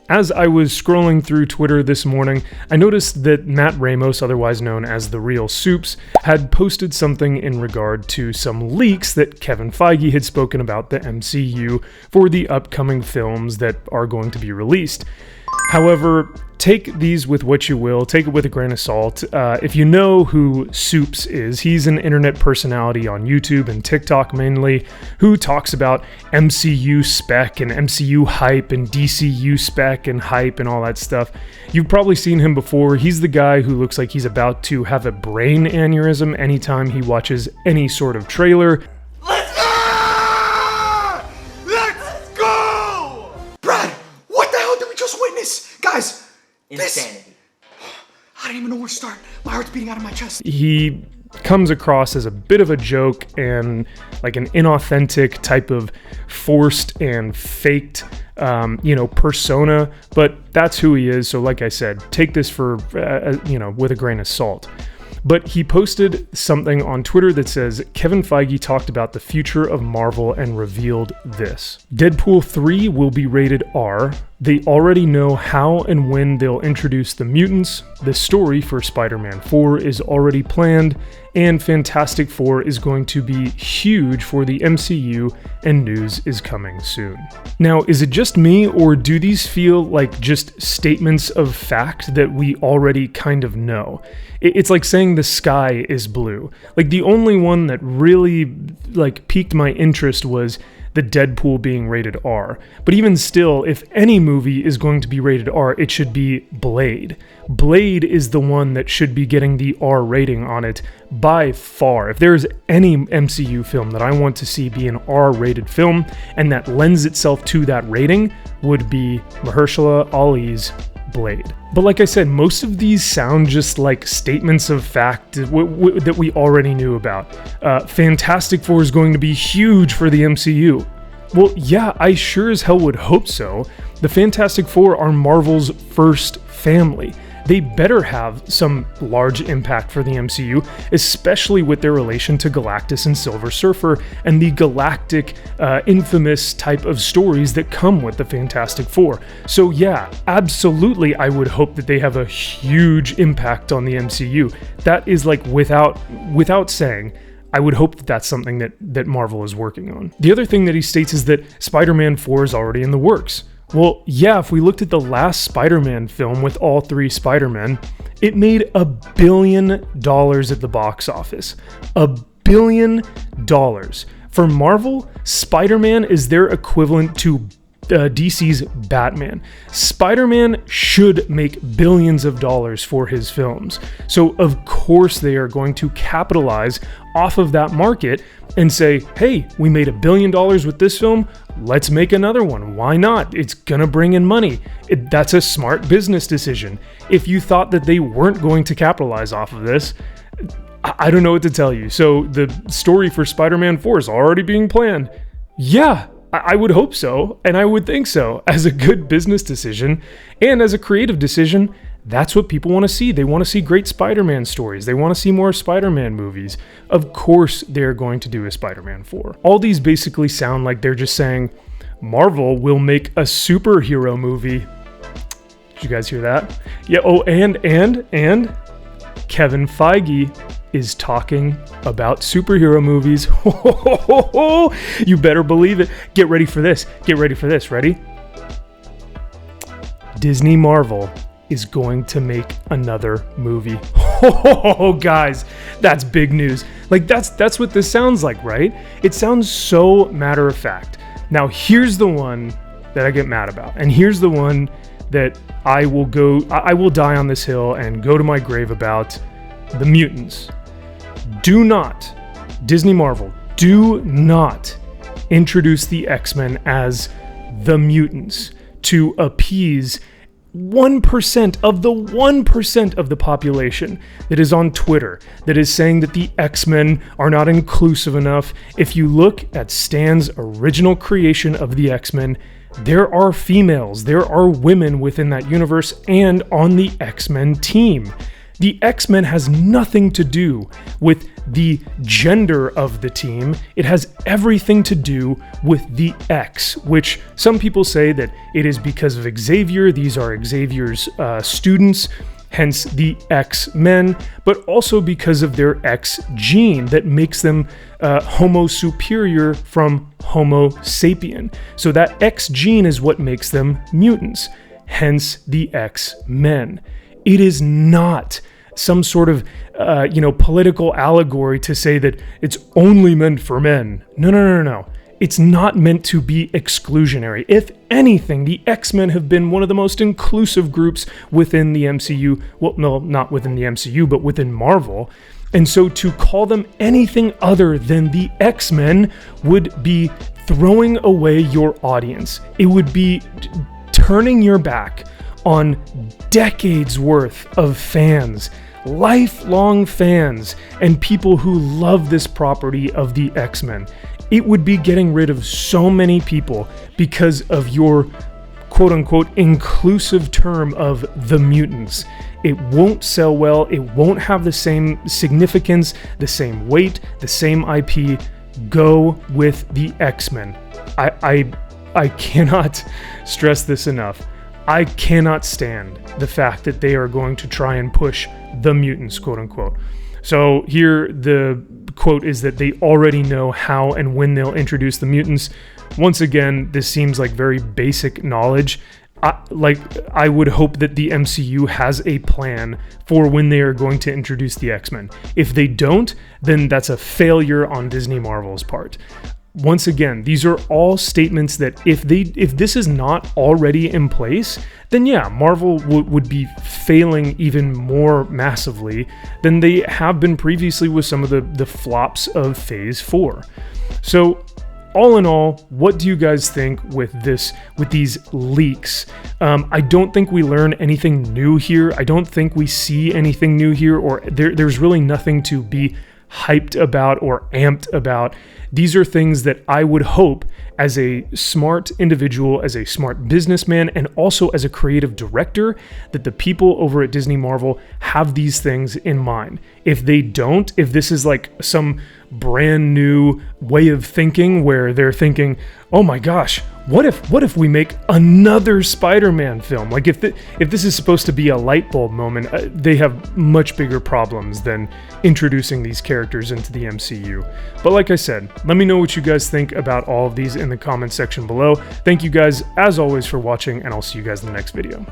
As I was scrolling through Twitter this morning, I noticed that Matt Ramos, otherwise known as The Real Soups, had posted something in regard to some leaks that Kevin Feige had spoken about the MCU for the upcoming films that are going to be released. However, take these with what you will, take it with a grain of salt. If you know who Soups is, he's an internet personality on YouTube and TikTok mainly, who talks about MCU spec and MCU hype and DCU spec and hype and all that stuff. You've probably seen him before. He's the guy who looks like he's about to have a brain aneurysm anytime he watches any sort of trailer. Let's go! Brad, what the hell did we just witness? Guys, insanity. I don't even know where to start. My heart's beating out of my chest. He comes across as a bit of a joke and like an inauthentic type of forced and faked, persona, but that's who he is. So like I said, take this for, with a grain of salt. But he posted something on Twitter that says, Kevin Feige talked about the future of Marvel and revealed this. Deadpool 3 will be rated R. They already know how and when they'll introduce the mutants. The story for Spider-Man 4 is already planned, and Fantastic Four is going to be huge for the MCU, and news is coming soon. Now, is it just me, or do these feel like just statements of fact that we already kind of know? It's like saying the sky is blue. Like, the only one that really piqued my interest was the Deadpool being rated R. But even still, if any movie is going to be rated R, it should be Blade. Blade is the one that should be getting the R rating on it by far. If there's any MCU film that I want to see be an R-rated film and that lends itself to that rating, would be Mahershala Ali's Blade. But like I said, most of these sound just like statements of fact that we already knew about. Fantastic Four is going to be huge for the MCU. Well, yeah, I sure as hell would hope so. The Fantastic Four are Marvel's first family. They better have some large impact for the MCU, especially with their relation to Galactus and Silver Surfer and the galactic, infamous type of stories that come with the Fantastic Four. So yeah, absolutely I would hope that they have a huge impact on the MCU. That is like without saying. I would hope that that's something that Marvel is working on. The other thing that he states is that Spider-Man 4 is already in the works. Well, yeah, if we looked at the last Spider-Man film with all three Spider-Men, it made $1 billion at the box office. $1 billion. For Marvel, Spider-Man is their equivalent to DC's Batman. Spider-Man should make billions of dollars for his films. So of course they are going to capitalize off of that market and say, hey, we made $1 billion with this film, let's make another one. Why not? It's gonna bring in money. That's a smart business decision. If you thought that they weren't going to capitalize off of this, I don't know what to tell you. So the story for Spider-Man 4 is already being planned. Yeah, I would hope so, and I would think so. As a good business decision, and as a creative decision, that's what people want to see. They want to see great Spider-Man stories. They want to see more Spider-Man movies. Of course they're going to do a Spider-Man 4. All these basically sound like they're just saying, Marvel will make a superhero movie. Did you guys hear that? Yeah, oh, and Kevin Feige is talking about superhero movies. You better believe it. Get ready for this. Get ready for this. Ready? Disney Marvel is going to make another movie. Oh, guys, that's big news. Like, that's what this sounds like, right? It sounds so matter of fact. Now, here's the one that I get mad about. And here's the one that I will die on this hill and go to my grave about. The Mutants. Do not, Disney Marvel, do not introduce the X-Men as the Mutants to appease 1% of the 1% of the population that is on Twitter that is saying that the X-Men are not inclusive enough. If you look at Stan's original creation of the X-Men, there are females, there are women within that universe and on the X-Men team. The X-Men has nothing to do with the gender of the team. It has everything to do with the X, which some people say that it is because of Xavier. These are Xavier's students, hence the X-Men, but also because of their X gene that makes them Homo superior from Homo sapien. So that X gene is what makes them mutants, hence the X-Men. It is not some sort of, political allegory to say that it's only meant for men. No. It's not meant to be exclusionary. If anything, the X-Men have been one of the most inclusive groups within the MCU. Well, no, not within the MCU, but within Marvel. And so to call them anything other than the X-Men would be throwing away your audience. It would be turning your back on decades worth of fans, lifelong fans, and people who love this property of the X-Men. It would be getting rid of so many people because of your quote-unquote inclusive term of the mutants. It won't sell well, it won't have the same significance, the same weight, the same IP. Go with the X-Men. I cannot stress this enough. I cannot stand the fact that they are going to try and push the mutants, quote unquote. So here the quote is that they already know how and when they'll introduce the mutants. Once again, this seems like very basic knowledge. I would hope that the MCU has a plan for when they are going to introduce the X-Men. If they don't, then that's a failure on Disney Marvel's part. Once again, these are all statements that if this is not already in place, then yeah, Marvel would be failing even more massively than they have been previously with some of the flops of Phase 4. So all in all, what do you guys think with these leaks? I don't think we learn anything new here. I don't think we see anything new here, or there's really nothing to be hyped about or amped about. These are things that I would hope, as a smart individual, as a smart businessman, and also as a creative director, that the people over at Disney Marvel have these things in mind. If they don't, if this is like some brand new way of thinking where they're thinking, oh my gosh, what if we make another Spider-Man film? Like if this is supposed to be a light bulb moment, they have much bigger problems than introducing these characters into the MCU. But like I said, let me know what you guys think about all of these in the comment section below. Thank you guys, as always, for watching, and I'll see you guys in the next video.